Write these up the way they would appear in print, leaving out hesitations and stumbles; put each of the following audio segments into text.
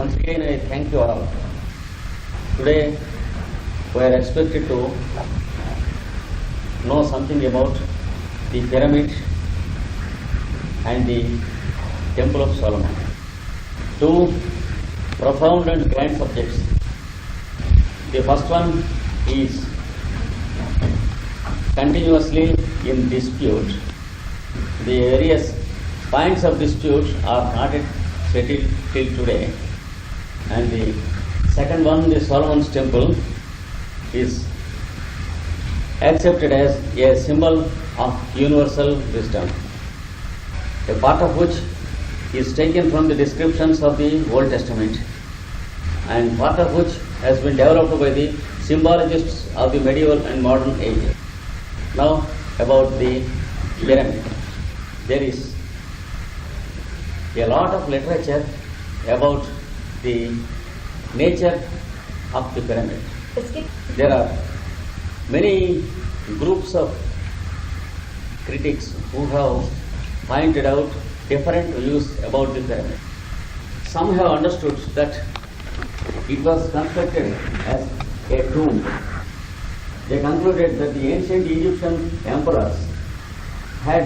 Once again, I thank you all. Today, we are expected to know something about the pyramid and the Temple of Solomon. Two profound and grand subjects. The first one is continuously in dispute. The various points of dispute are not yet settled till today. And the second one, the Solomon's Temple, is accepted as a symbol of universal wisdom, a part of which is taken from the descriptions of the Old Testament and part of which has been developed by the symbologists of the medieval and modern age. Now about the pyramid. There is a lot of literature about the nature of the pyramid. There are many groups of critics who have pointed out different views about the pyramid. Some have understood that it was constructed as a tomb. They concluded that the ancient Egyptian emperors had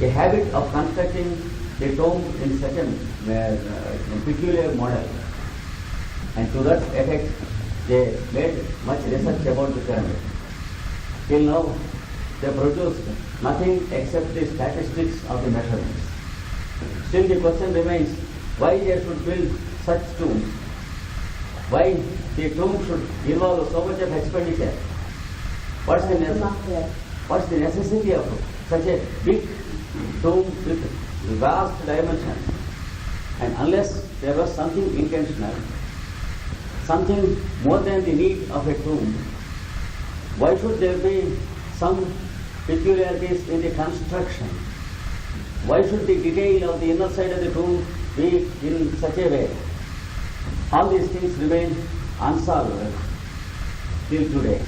a habit of constructing the tomb in such a peculiar model. And to that effect, they made much research about the pyramid. Till now, they produced nothing except the statistics of the measurements. Still the question remains, why they should build such tombs? Why the tomb should involve so much of expenditure? What's the necessity of such a big tomb with vast dimensions? And unless there was something intentional, something more than the need of a tomb, why should there be some peculiarities in the construction? Why should the detail of the inner side of the tomb be in such a way? All these things remain unsolved till today.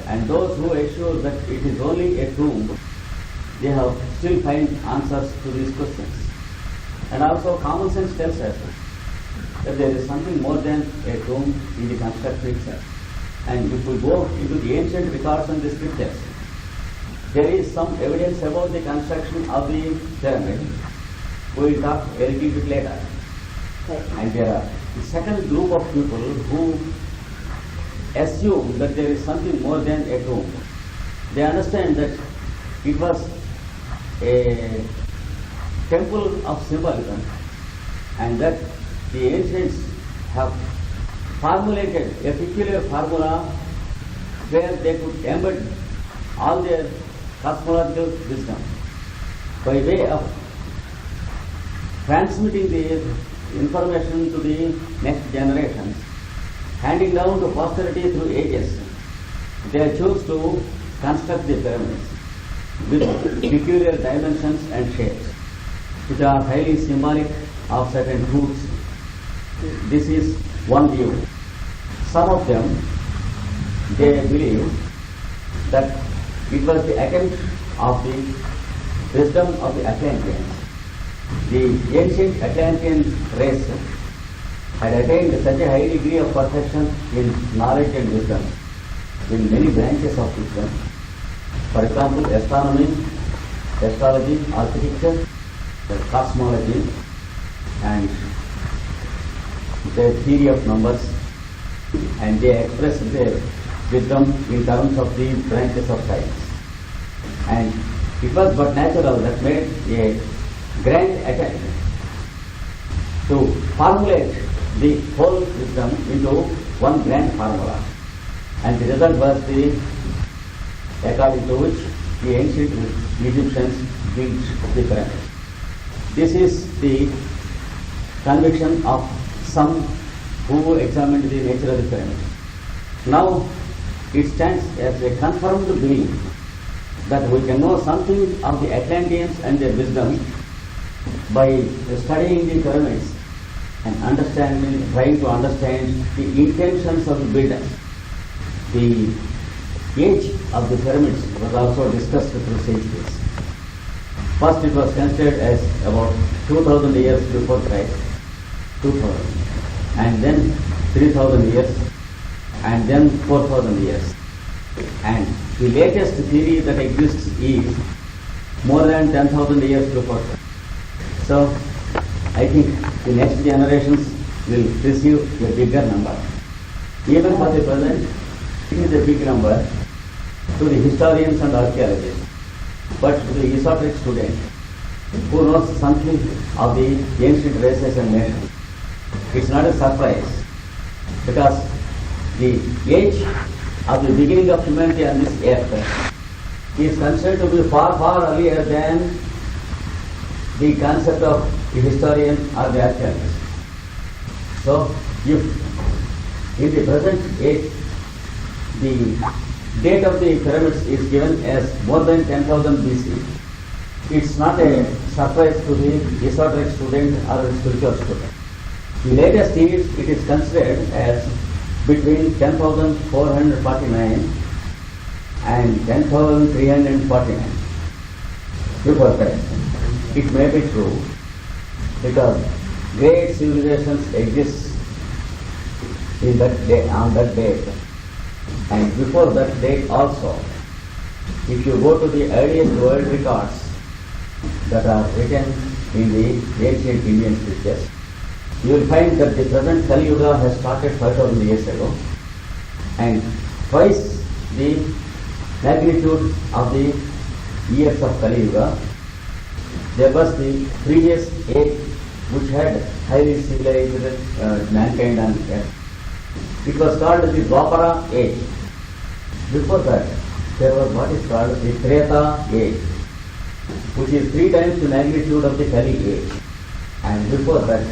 And those who assure that it is only a tomb, they have still find answers to these questions. And also common sense tells us that there is something more than a tomb in the construction itself. And if we go into the ancient records and the scriptures, there is some evidence about the construction of the pyramid. We will talk a little bit later. And there are the second group of people who assume that there is something more than a tomb. They understand that it was a temple of symbolism and that the ancients have formulated a peculiar formula where they could embed all their cosmological wisdom by way of transmitting the information to the next generations, handing down to posterity through ages. They chose to construct the pyramids with peculiar dimensions and shapes, which are highly symbolic of certain truths. This is one view. Some of them, they believe that it was the attempt of the wisdom of the Atlanteans. The ancient Atlantean race had attained such a high degree of perfection in knowledge and wisdom in many branches of wisdom. For example, astronomy, astrology, architecture, cosmology, and the theory of numbers, and they express their wisdom in terms of the branches of science. And it was but natural that made a grand attempt to formulate the whole wisdom into one grand formula. And the result was according to which the ancient Egyptians built the pyramid. This is the conviction of some who examined the nature of the pyramid. Now it stands as a confirmed belief that we can know something of the Atlanteans and their wisdom by studying the pyramids and trying to understand the intentions of the builders. The age of the pyramids was also discussed through centuries. First, it was considered as about 2000 years before Christ, 2000. and then 3,000 years, and then 4,000 years. And the latest theory that exists is more than 10,000 years before. So I think the next generations will receive a bigger number. Even for the present, it is a big number to the historians and archaeologists. But to the esoteric student who knows something of the ancient races and nations, it's not a surprise, because the age of the beginning of humanity on this earth is considered to be far, far earlier than the concept of the historian or the archaeologist. So, if in the present age the date of the pyramids is given as more than 10,000 BC, it's not a surprise to the esoteric student or the spiritual student. The latest is, it is considered as between 10,449 and 10,349 before Christ. It may be true because great civilizations exist in that day, on that date, and before that date also. If you go to the earliest world records that are written in the ancient Indian scriptures, you will find that the present Kali Yuga has started 5,000 years ago, and twice the magnitude of the years of Kali Yuga. There was the previous age which had highly civilized mankind on earth. It was called the Dwapara age. Before that, there was what is called the Treta age, which is 3 times the magnitude of the Kali age. And before that,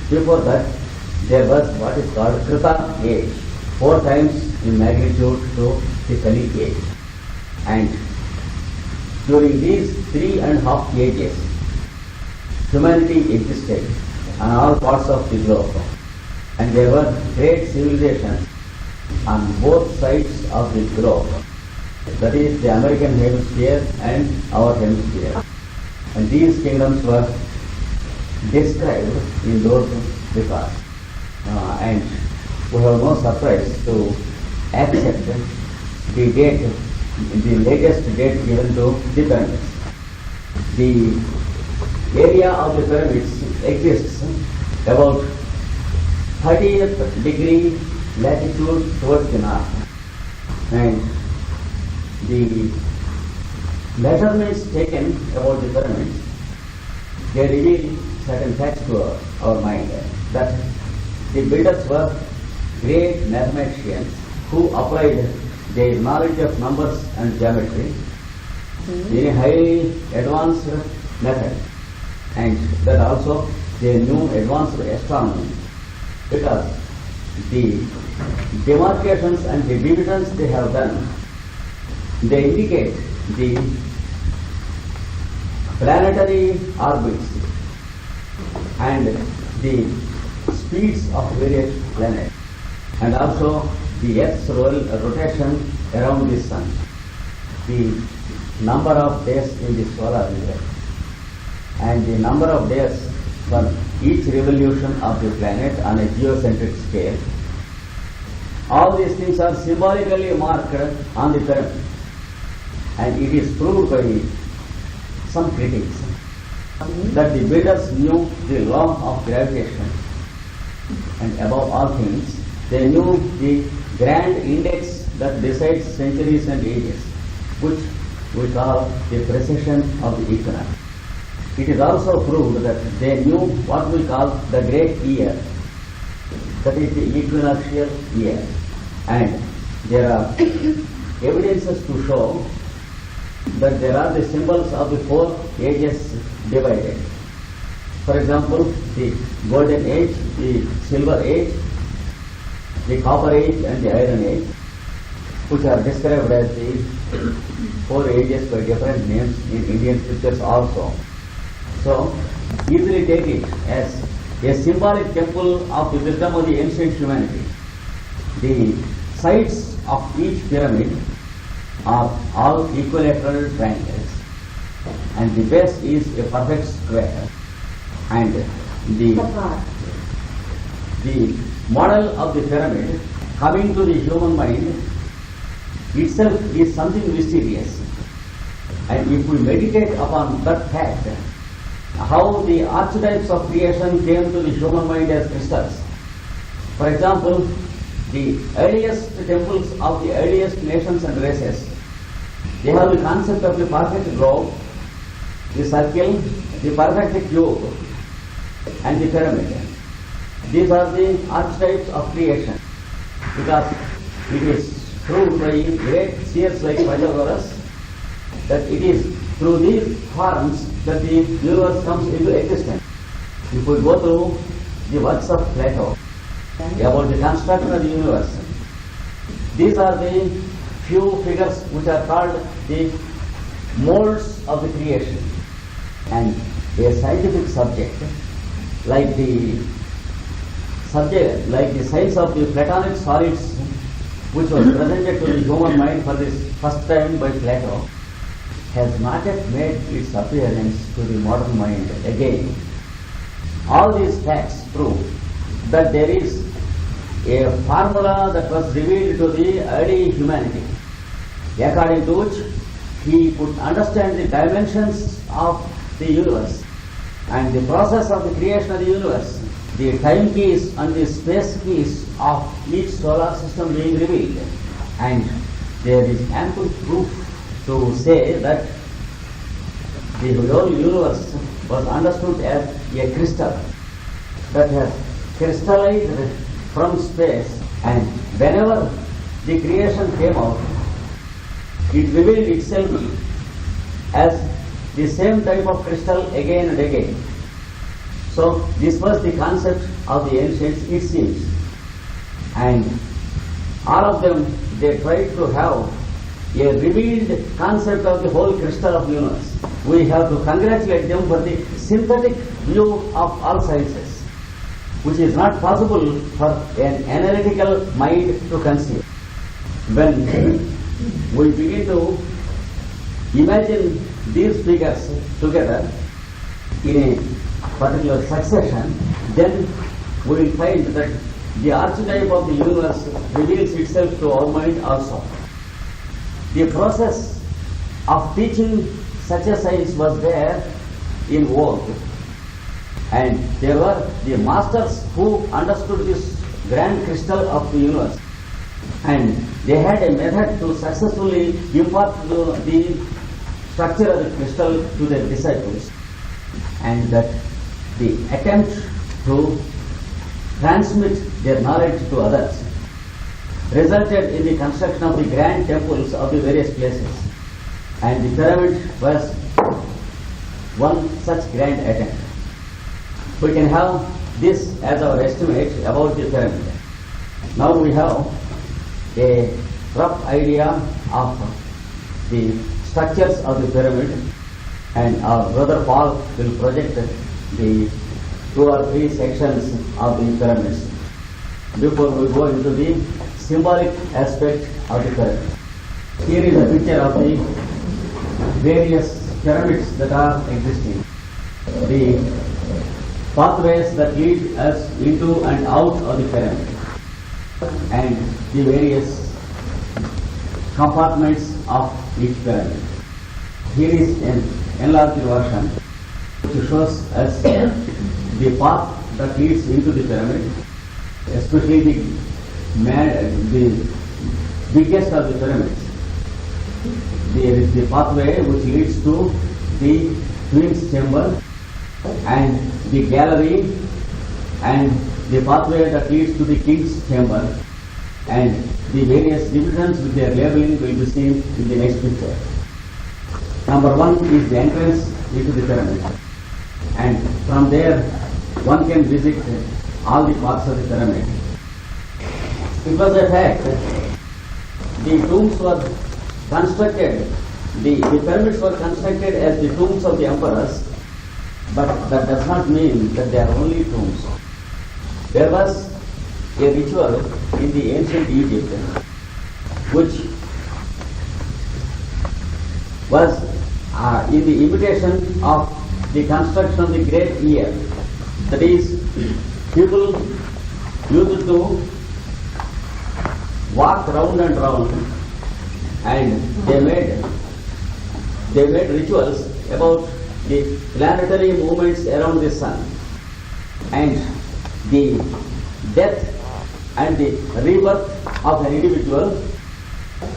there was what is called Krita age, 4 times the magnitude to the Kali age. And during these 3.5 ages, humanity existed on all parts of the globe, and there were great civilizations on both sides of the globe, that is the American hemisphere and our hemisphere. And these kingdoms were described in those records. And we have no surprise to accept the date, the latest date given to the pyramids. The area of the pyramids exists about 30th degree latitude towards the north, and the measurements taken about the pyramids, they reveal certain facts to our mind, that the builders were great mathematicians who applied their knowledge of numbers and geometry in a highly advanced method, and that also they knew advanced astronomy, because the demarcations and the divisions they have done, they indicate the planetary orbits and the speeds of various planets, and also the Earth's rotation around the Sun, the number of days in the solar year, and the number of days for each revolution of the planet on a geocentric scale. All these things are symbolically marked on the pyramid, and it is proved by some critics that the builders knew the law of gravitation, and above all things, they knew the grand index that decides centuries and ages, which we call the precession of the equinox. It is also proved that they knew what we call the great year, that is the equinoctial year. And there are evidences to show that there are the symbols of the 4 ages divided. For example, the golden age, the silver age, the copper age and the iron age, which are described as the 4 ages by different names in Indian scriptures also. So, easily take it as a symbolic temple of the wisdom of the ancient humanity. The sides of each pyramid are all equilateral triangles, and the base is a perfect square, and the the model of the pyramid coming to the human mind itself is something mysterious. And if we meditate upon that fact, how the archetypes of creation came to the human mind as crystals. For example, the earliest temples of the earliest nations and races, they have the concept of the perfect globe, the circle, the perfect cube, and the pyramid. These are the archetypes of creation, because it is proved by great seers like Pythagoras that it is through these forms that the universe comes into existence. If we go through the works of Plato about the construction of the universe, these are the few figures which are called the molds of the creation. And a scientific subject like the science of the Platonic solids, which was presented to the human mind for the first time by Plato, has not yet made its appearance to the modern mind again. All these facts prove that there is a formula that was revealed to the early humanity, according to which he could understand the dimensions of the universe and the process of the creation of the universe, the time keys and the space keys of each solar system being revealed. And there is ample proof to say that the whole universe was understood as a crystal that has crystallized from space, and whenever the creation came out, it revealed itself as the same type of crystal again and again. So this was the concept of the ancients, it seems. And all of them, they tried to have a revealed concept of the whole crystal of the universe. We have to congratulate them for the synthetic view of all sciences, which is not possible for an analytical mind to conceive. When we begin to imagine these figures together in a particular succession, then we will find that the archetype of the universe reveals itself to our mind also. The process of teaching such a science was there in vogue, and there were the masters who understood this grand crystal of the universe, and they had a method to successfully impart the structure of the crystal to their disciples, and that the attempt to transmit their knowledge to others resulted in the construction of the grand temples of the various places. And the pyramid was one such grand attempt. We can have this as our estimate about the pyramid. Now we have a rough idea of the structures of the pyramid, and our brother Paul will project the 2 or 3 sections of the pyramids before we go into the symbolic aspect of the pyramid. Here is a picture of the various pyramids that are existing. The pathways that lead us into and out of the pyramid, and the various compartments of each pyramid. Here is an enlarged version which shows us the path that leads into the pyramid, especially the biggest of the pyramids. There is the pathway which leads to the Queen's Chamber, and the gallery, and the pathway that leads to the King's Chamber, and the various divisions with their labeling will be seen in the next picture. Number 1 is the entrance into the pyramid, and from there one can visit all the parts of the pyramid. It was a fact the tombs were constructed, the pyramids were constructed as the tombs of the emperors, but that does not mean that they are only tombs. There was a ritual in the ancient Egypt which was in the imitation of the construction of the great ear. That is, people used to walk round and round, and they made rituals about the planetary movements around the sun, and the death and the rebirth of an individual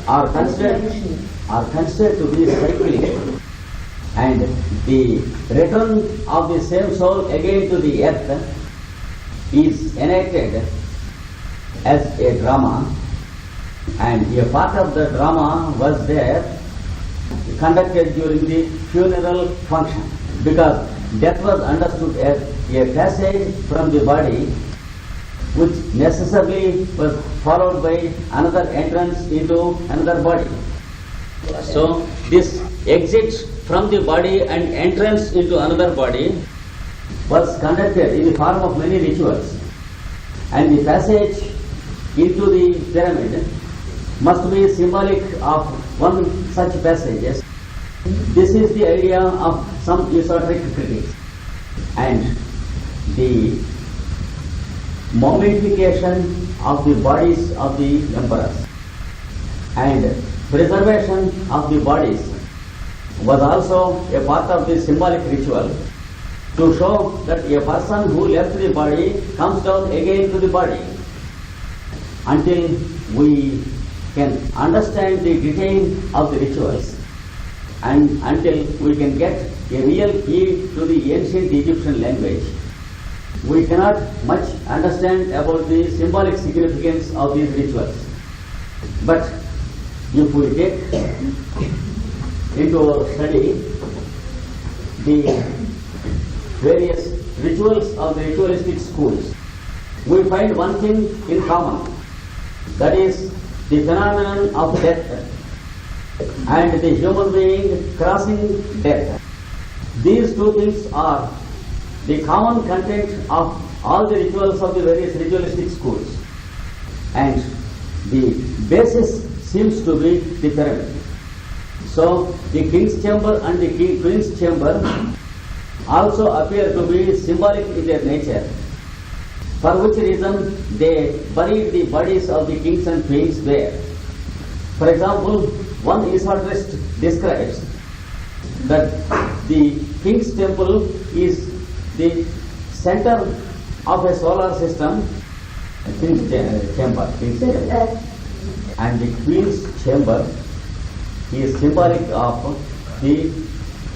are considered to be cyclic, and the return of the same soul again to the earth is enacted as a drama, and a part of the drama was there conducted during the funeral function, because death was understood as a passage from the body which necessarily was followed by another entrance into another body. So this exit from the body and entrance into another body was conducted in the form of many rituals, and the passage into the pyramid must be symbolic of one such passages. This is the idea of some esoteric critics, and the mummification of the bodies of the emperors and preservation of the bodies was also a part of the symbolic ritual to show that a person who left the body comes down again to the body. Until we can understand the detail of the rituals, and until we can get a real key to the ancient Egyptian language, we cannot much understand about the symbolic significance of these rituals. But if we take into our study the various rituals of the ritualistic schools, we find one thing in common, that is the phenomenon of death and the human being crossing death. These two things are the common content of all the rituals of the various ritualistic schools, and the basis seems to be the pyramid. So the king's chamber and the queen's chamber also appear to be symbolic in their nature, for which reason they buried the bodies of the kings and queens there. For example, one esoterist describes that the king's temple is the center of a solar system, king's chamber, and the queen's chamber is symbolic of the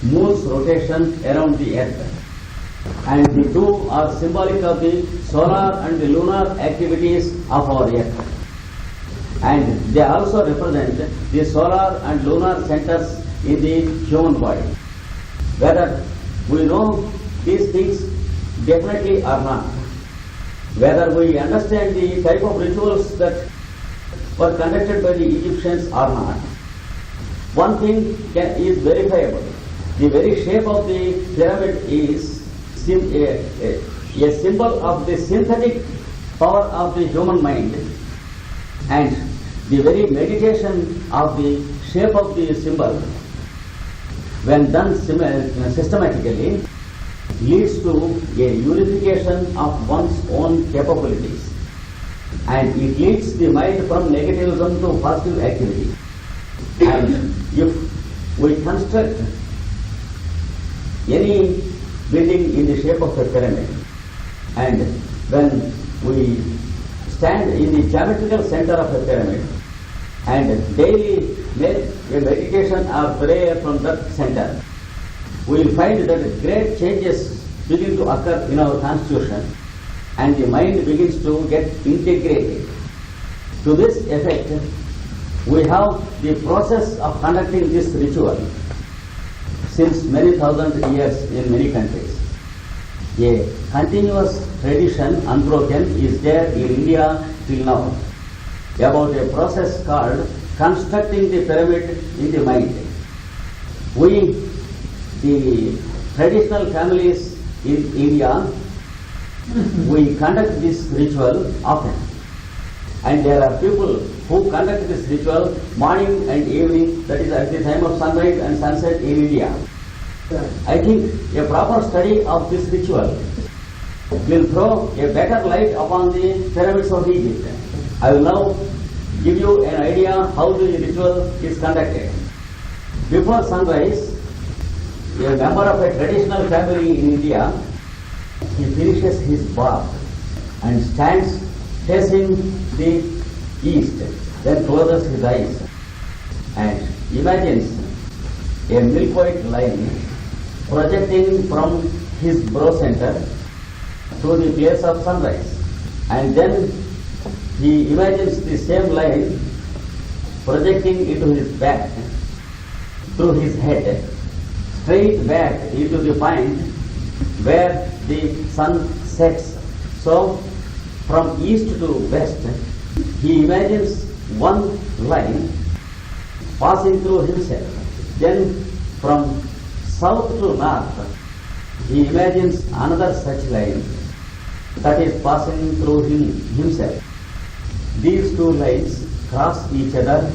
moon's rotation around the earth, and the two are symbolic of the solar and the lunar activities of our earth, and they also represent the solar and lunar centers in the human body. Whether we know these things definitely or not, whether we understand the type of rituals that were conducted by the Egyptians or not, one thing is verifiable. The very shape of the pyramid is a symbol of the synthetic power of the human mind, and the very meditation of the shape of the symbol, when done systematically, leads to a unification of one's own capabilities, and it leads the mind from negativism to positive activity. And if we construct any building in the shape of a pyramid, and when we stand in the geometrical center of a pyramid and daily make a meditation or prayer from that center, we will find that great changes begin to occur in our constitution, and the mind begins to get integrated. To this effect, we have the process of conducting this ritual since many thousand years in many countries. A continuous tradition, unbroken, is there in India till now about a process called constructing the pyramid in the mind. We, the traditional families in India, we conduct this ritual often, and there are people who conduct this ritual morning and evening, that is at the time of sunrise and sunset in India. I think a proper study of this ritual will throw a better light upon the pyramids of Egypt. I will now give you an idea how the ritual is conducted. Before sunrise, a member of a traditional family in India, he finishes his bath and stands facing the east, then closes his eyes and imagines a milk white line projecting from his brow center to the place of sunrise, and then he imagines the same line projecting into his back through his head, straight back into the point where the sun sets. So from east to west, he imagines one line passing through himself. Then from south to north, he imagines another such line that is passing through himself. These two lines cross each other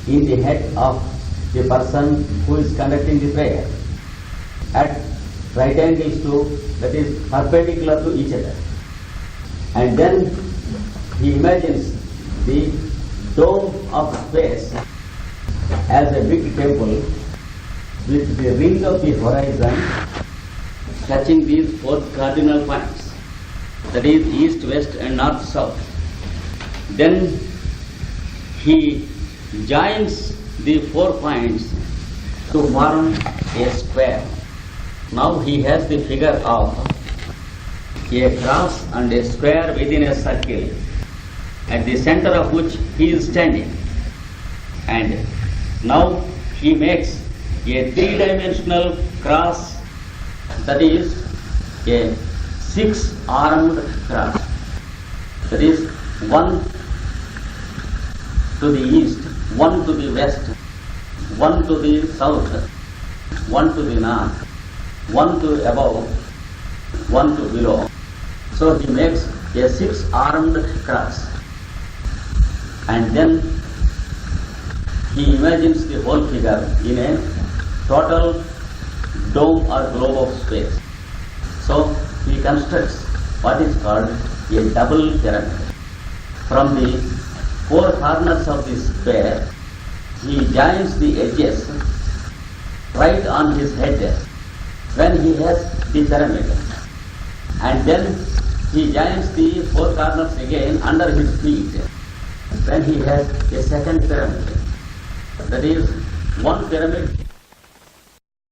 in the head of the person who is conducting the prayer at right angles to, that is perpendicular to each other. And then he imagines the dome of space as a big temple with the ring of the horizon touching these four cardinal points, that is east, west and north, south. Then he joins the 4 points to form a square. Now he has the figure of a cross and a square within a circle, at the center of which he is standing. And now he makes a 3-dimensional cross, that is a 6-armed cross. That is 1 to the east, 1 to the west, 1 to the south, 1 to the north, 1 to above, 1 to below. So he makes a 6-armed cross. And then he imagines the whole figure in a total dome or globe of space. So he constructs what is called a double pyramid. From the 4 corners of the square, he joins the edges right on his head when he has the pyramid. And then he joins the 4 corners again under his feet when he has a second pyramid. That is one pyramid